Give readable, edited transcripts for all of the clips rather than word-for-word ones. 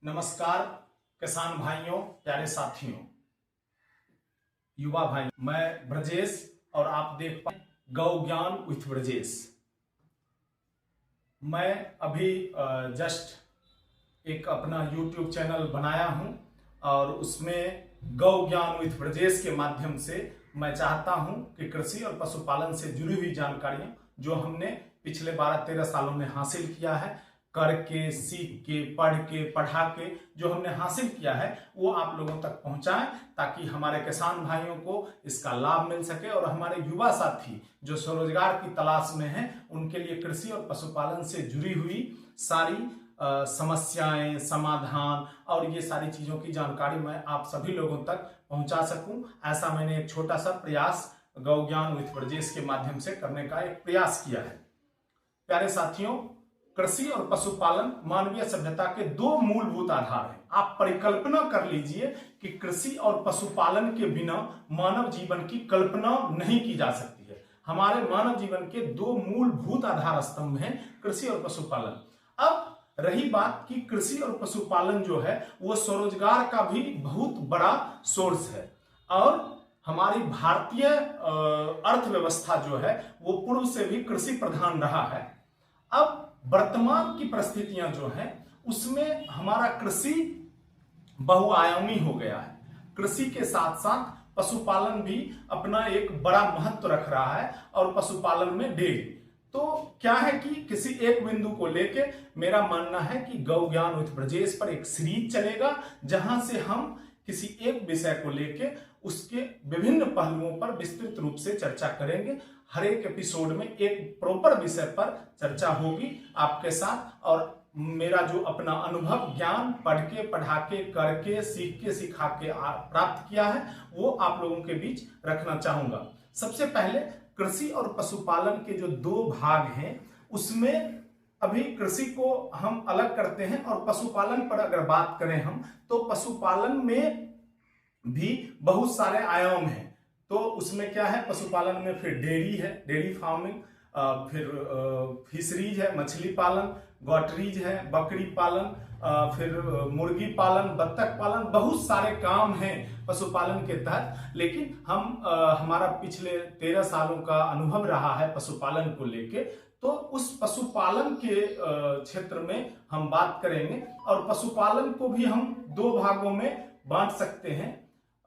नमस्कार किसान भाइयों, प्यारे साथियों, युवा भाई, मैं ब्रजेश और आप देख पाए गौ ज्ञान विथ ब्रजेश। मैं अभी जस्ट एक अपना YouTube चैनल बनाया हूं और उसमें गौ ज्ञान विथ ब्रजेश के माध्यम से मैं चाहता हूं कि कृषि और पशुपालन से जुड़ी हुई जानकारियां जो हमने पिछले 12-13 सालों में हासिल किया है, करके, सीख के, पढ़ के, पढ़ा के जो हमने हासिल किया है वो आप लोगों तक पहुंचाएं ताकि हमारे किसान भाइयों को इसका लाभ मिल सके और हमारे युवा साथी जो स्वरोजगार की तलाश में हैं उनके लिए कृषि और पशुपालन से जुड़ी हुई सारी समस्याएं, समाधान और ये सारी चीजों की जानकारी मैं आप सभी लोगों तक पहुंचा सकूं। ऐसा मैंने एक छोटा सा प्रयास गौ ज्ञान विथ ब्रजेश के माध्यम से करने का एक प्रयास किया है। प्यारे साथियों, कृषि और पशुपालन मानवीय सभ्यता के दो मूलभूत आधार हैं। आप परिकल्पना कर लीजिए कि कृषि और पशुपालन के बिना मानव जीवन की कल्पना नहीं की जा सकती है। हमारे मानव जीवन के दो मूलभूत आधार स्तंभ हैं कृषि और पशुपालन। अब रही बात कि कृषि और पशुपालन जो है वो स्वरोजगार का भी बहुत बड़ा सोर्स है और हमारी भारतीय अर्थव्यवस्था जो है वो पूर्व से भी कृषि प्रधान रहा है। अब वर्तमान की परिस्थितियां जो हैं उसमें हमारा कृषि बहुआयामी हो गया है। कृषि के साथ साथ पशुपालन भी अपना एक बड़ा महत्व रख रहा है और पशुपालन में डेयरी। तो क्या है कि किसी एक बिंदु को लेके मेरा मानना है कि गौ ज्ञान विथ ब्रजेश पर एक सीरीज चलेगा जहां से हम किसी एक विषय को लेके उसके विभिन्न पहलुओं पर विस्तृत रूप से चर्चा करेंगे। हर एक एपिसोड में एक प्रॉपर विषय पर चर्चा होगी आपके साथ और मेरा जो अपना अनुभव, ज्ञान पढ़ के, पढ़ा के, करके, सीख के, सिखा के प्राप्त किया है वो आप लोगों के बीच रखना चाहूंगा। सबसे पहले कृषि और पशुपालन के जो दो भाग हैं उसमें अभी कृषि को हम अलग करते हैं और पशुपालन पर अगर बात करें हम तो पशुपालन में भी बहुत सारे आयाम हैं। तो उसमें क्या है, पशुपालन में फिर डेयरी है, डेयरी फार्मिंग, फिर फिशरीज है, मछली पालन, गॉटरीज है, बकरी पालन, फिर मुर्गी पालन, बत्तख पालन, बहुत सारे काम हैं पशुपालन के तहत। लेकिन हमारा पिछले 13 सालों का अनुभव रहा है पशुपालन को लेके, तो उस पशुपालन के क्षेत्र में हम बात करेंगे और पशुपालन को भी हम दो भागों में बांट सकते हैं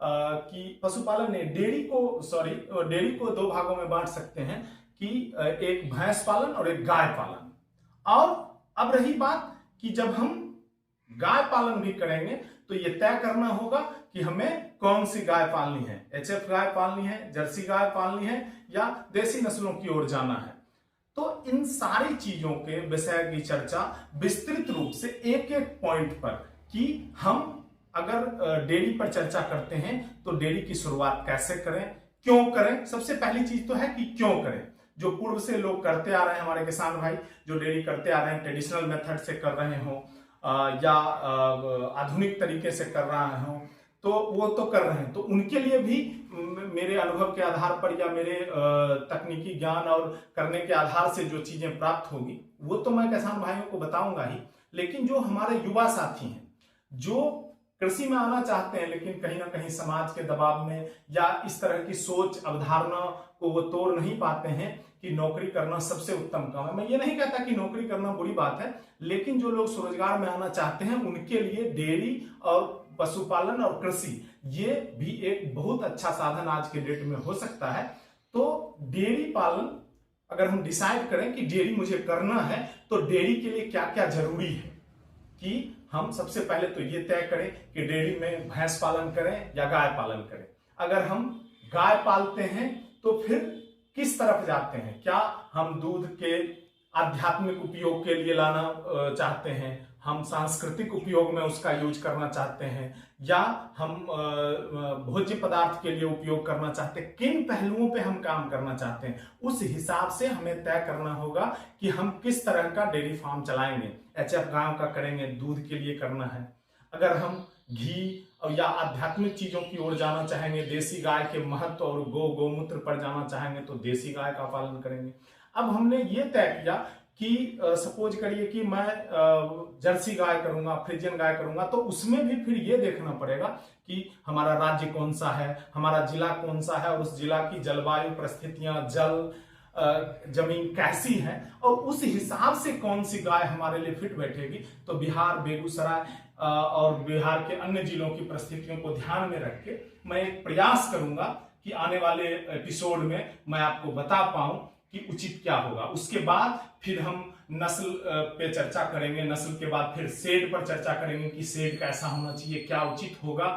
कि पशुपालन ने डेयरी को दो भागों में बांट सकते हैं कि एक भैंस पालन और एक गाय पालन। और अब रही बात कि जब हम गाय पालन भी करेंगे तो ये तय करना होगा कि हमें कौन सी गाय पालनी है, एचएफ गाय पालनी है, जर्सी गाय पालनी है या देसी नस्लों की ओर जाना है। तो इन सारी चीजों के विषय की चर्चा विस्तृत रूप से एक एक पॉइंट पर कि हम अगर डेयरी पर चर्चा करते हैं तो डेयरी की शुरुआत कैसे करें, क्यों करें। सबसे पहली चीज तो है कि क्यों करें। जो पूर्व से लोग करते आ रहे हैं, हमारे किसान भाई जो डेयरी करते आ रहे हैं, ट्रेडिशनल मेथड से कर रहे हो या आधुनिक तरीके से कर रहे हो तो वो तो कर रहे हैं, तो उनके लिए भी मेरे अनुभव के आधार पर या मेरे तकनीकी ज्ञान और करने के आधार से जो चीजें प्राप्त होगी वो तो मैं किसान भाइयों को बताऊंगा ही। लेकिन जो हमारे युवा साथी हैं जो कृषि में आना चाहते हैं लेकिन कहीं ना कहीं समाज के दबाव में या इस तरह की सोच अवधारणा को वो तोड़ नहीं पाते हैं कि नौकरी करना सबसे उत्तम काम है। मैं ये नहीं कहता कि नौकरी करना बुरी बात है, लेकिन जो लोग स्वरोजगार में आना चाहते हैं उनके लिए डेयरी और पशुपालन और कृषि ये भी एक बहुत अच्छा साधन आज के डेट में हो सकता है। तो डेयरी पालन अगर हम डिसाइड करें कि डेयरी मुझे करना है तो डेयरी के लिए क्या क्या जरूरी है कि हम सबसे पहले तो ये तय करें कि डेयरी में भैंस पालन करें या गाय पालन करें। अगर हम गाय पालते हैं तो फिर किस तरफ जाते हैं, क्या हम दूध के आध्यात्मिक उपयोग के लिए लाना चाहते हैं, हम सांस्कृतिक उपयोग में उसका यूज करना चाहते हैं या हम भोज्य पदार्थ के लिए उपयोग करना चाहते हैं, किन पहलुओं पे हम काम करना चाहते हैं, उस हिसाब से हमें तय करना होगा कि हम किस तरह का डेयरी फार्म चलाएंगे। एचएफ गायों का करेंगे, दूध के लिए करना है। अगर हम घी और या आध्यात्मिक चीजों की ओर जाना चाहेंगे, देसी गाय के महत्व और गौमूत्र पर जाना चाहेंगे तो देसी गाय का पालन करेंगे। अब हमने ये तय किया कि सपोज करिए कि मैं जर्सी गाय करूंगा, फ्रिजियन गाय करूंगा, तो उसमें भी फिर ये देखना पड़ेगा कि हमारा राज्य कौन सा है, हमारा जिला कौन सा है और उस जिला की जलवायु परिस्थितियां, जल जमीन कैसी है और उस हिसाब से कौन सी गाय हमारे लिए फिट बैठेगी। तो बिहार, बेगूसराय और बिहार के अन्य जिलों की परिस्थितियों को ध्यान में रख के मैं एक प्रयास करूंगा कि आने वाले एपिसोड में मैं आपको बता पाऊं कि उचित क्या होगा। उसके बाद फिर हम नस्ल पे चर्चा करेंगे, नस्ल के बाद फिर सेड पर चर्चा करेंगे कि सेड कैसा होना चाहिए, क्या उचित होगा।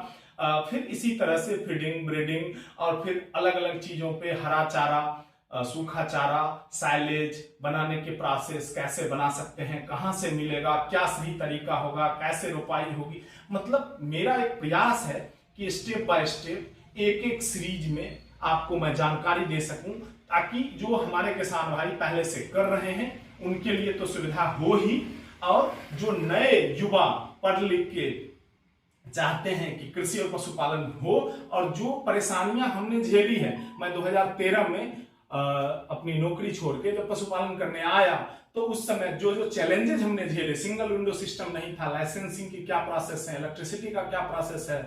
फिर इसी तरह से फीडिंग, ब्रीडिंग और फिर अलग अलग चीजों पे हरा चारा, सूखा चारा, साइलेज बनाने के प्रोसेस कैसे बना सकते हैं, कहां से मिलेगा, क्या सही तरीका होगा, कैसे रोपाई होगी। मतलब मेरा एक प्रयास है कि स्टेप बाय स्टेप एक एक सीरीज में आपको मैं जानकारी दे सकूं, ताकि जो हमारे किसान भाई पहले से कर रहे हैं उनके लिए तो सुविधा हो ही, और जो नए युवा पढ़ लिख के चाहते हैं कि कृषि और पशुपालन हो, और जो परेशानियां हमने झेली है, मैं 2013 में अपनी नौकरी छोड़ के जब पशुपालन करने आया तो उस समय जो जो चैलेंजेस हमने झेले, सिंगल विंडो सिस्टम नहीं था, लाइसेंसिंग की क्या प्रोसेस है, इलेक्ट्रिसिटी का क्या प्रोसेस है,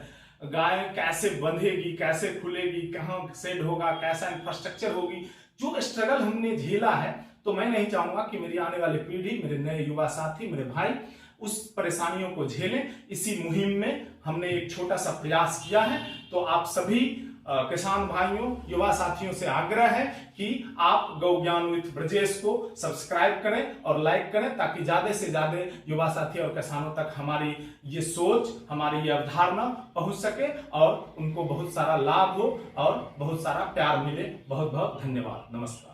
गाय कैसे बंधेगी, कैसे खुलेगी, कहाँ सेड होगा, कैसा इंफ्रास्ट्रक्चर होगी, जो स्ट्रगल हमने झेला है, तो मैं नहीं चाहूंगा कि मेरी आने वाली पीढ़ी, मेरे नए युवा साथी, मेरे भाई उस परेशानियों को झेलें। इसी मुहिम में हमने एक छोटा सा प्रयास किया है। तो आप सभी किसान भाइयों, युवा साथियों से आग्रह है कि आप गौ ज्ञान विद ब्रजेश को सब्सक्राइब करें और लाइक करें, ताकि ज्यादा से ज्यादा युवा साथी और किसानों तक हमारी ये सोच, हमारी ये अवधारणा पहुंच सके और उनको बहुत सारा लाभ हो और बहुत सारा प्यार मिले। बहुत बहुत धन्यवाद। नमस्कार।